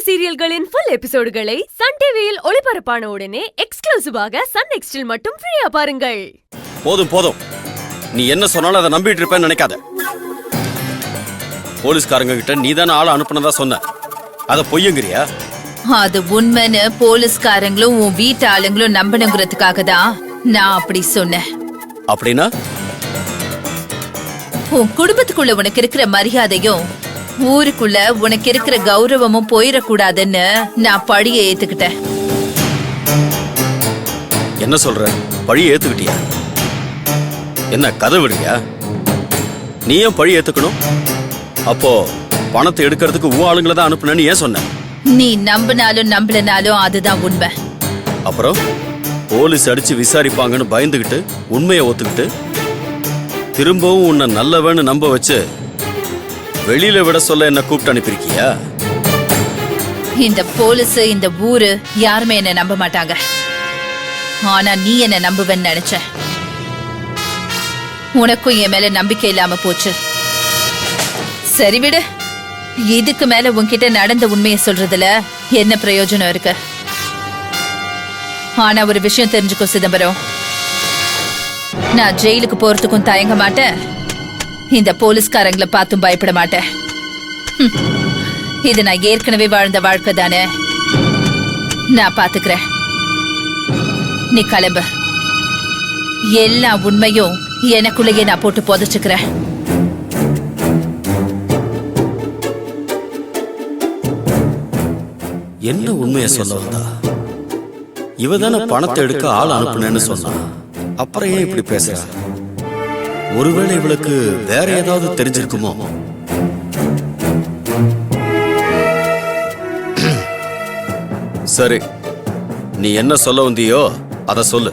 சீரியல்களின் full எபிசோடுகளை Sun டிவியில் ஒளிபரப்பான உடனே எக்ஸ்க்ளூசிவாக சன் நெக்ஸ்டில் மட்டும் ஃப்ரீயா பாருங்கள். போதும் போதும், நீ என்ன சொன்னாலும் அதை நம்பிட்டு இருப்பேன்னு நினைக்காத. போலீஸ்காரங்க கிட்ட நீ தானே ஆளை அனுப்புனதா சொன்ன, அத பொய்யுங்கிறியா? அது உண்மைன்னு போலீஸ்காரங்களும் உன் வீட்டு ஆளுங்களும் நம்பணுங்கிறதுக்காக தான் நான் அப்படி சொன்னேன். அப்படின்னா உன் குடும்பத்துக்குள்ள உனக்கு இருக்கிற மரியாதையும் ஊருக்குள்ள உனக்கு இருக்கிற கௌரவமும் போயிடக்கூடாதுன்னு நான் பழிய ஏத்துக்கிட்டேன். என்ன சொல்ற? பழி ஏத்துக்கிட்டியா? என்ன கதை விடுறியா? நீ ஏன் பழி ஏத்துக்கணும்? அப்போ பணத்தை எடுக்கிறதுக்கு உன் ஆளுங்களை தான் அனுப்புனேன்னு ஏன் சொன்ன? நீ நம்பினாலும் நம்பலனாலும் அதுதான் உண்மை. அப்புறம் போலீஸ் அடிச்சு விசாரிப்பாங்கன்னு பயந்துகிட்டு உண்மையை ஒத்துக்கிட்டு திரும்பவும் உன்னை நல்லவன்னு நம்ப வச்சு வெளியில விட சொல்ல என்ன கூப்பிட்டு அனுப்பிருக்கியா? இந்த போலீஸ் இந்த ஊரு யாருமே என்ன நம்ப மாட்டாங்க. ஆனா நீ என்ன நம்புவேன்னு நினைச்ச. உனக்கும் என் மேல நம்பிக்கை இல்லாம போச்சு. சரி விடு, இதுக்கு மேல உன்கிட்ட நடந்த உண்மையை சொல்றதுல என்ன பிரயோஜனம் இருக்கு? ஆனா ஒரு விஷயம் தெரிஞ்சுக்கோ சிதம்பரம், நான் ஜெயிலுக்கு போறதுக்கும் தயங்க மாட்டேன், இந்த போலீஸ்காரங்களை பார்த்தும் பயப்பட மாட்டேன். இது நான் ஏற்கனவே வாழ்ந்த வாழ்க்கை தானே, நான் பாத்துக்கிறேன். நீ கிளம்பு. எல்லா உண்மையும் எனக்குள்ளேயே நான் போட்டு புதைச்சுக்கிறேன். என்ன உண்மையை சொல்ல வந்தா? இவதான பணத்தை எடுக்க ஆள் அனுப்புனேன்னு சொன்னா, அப்புறம் ஏன் இப்படி பேசுற? ஒருவேளை இவளுக்கு வேற ஏதாவது தெரிஞ்சிருக்குமோ? சரி, நீ என்ன சொல்ல வந்தியோ அத சொல்லு.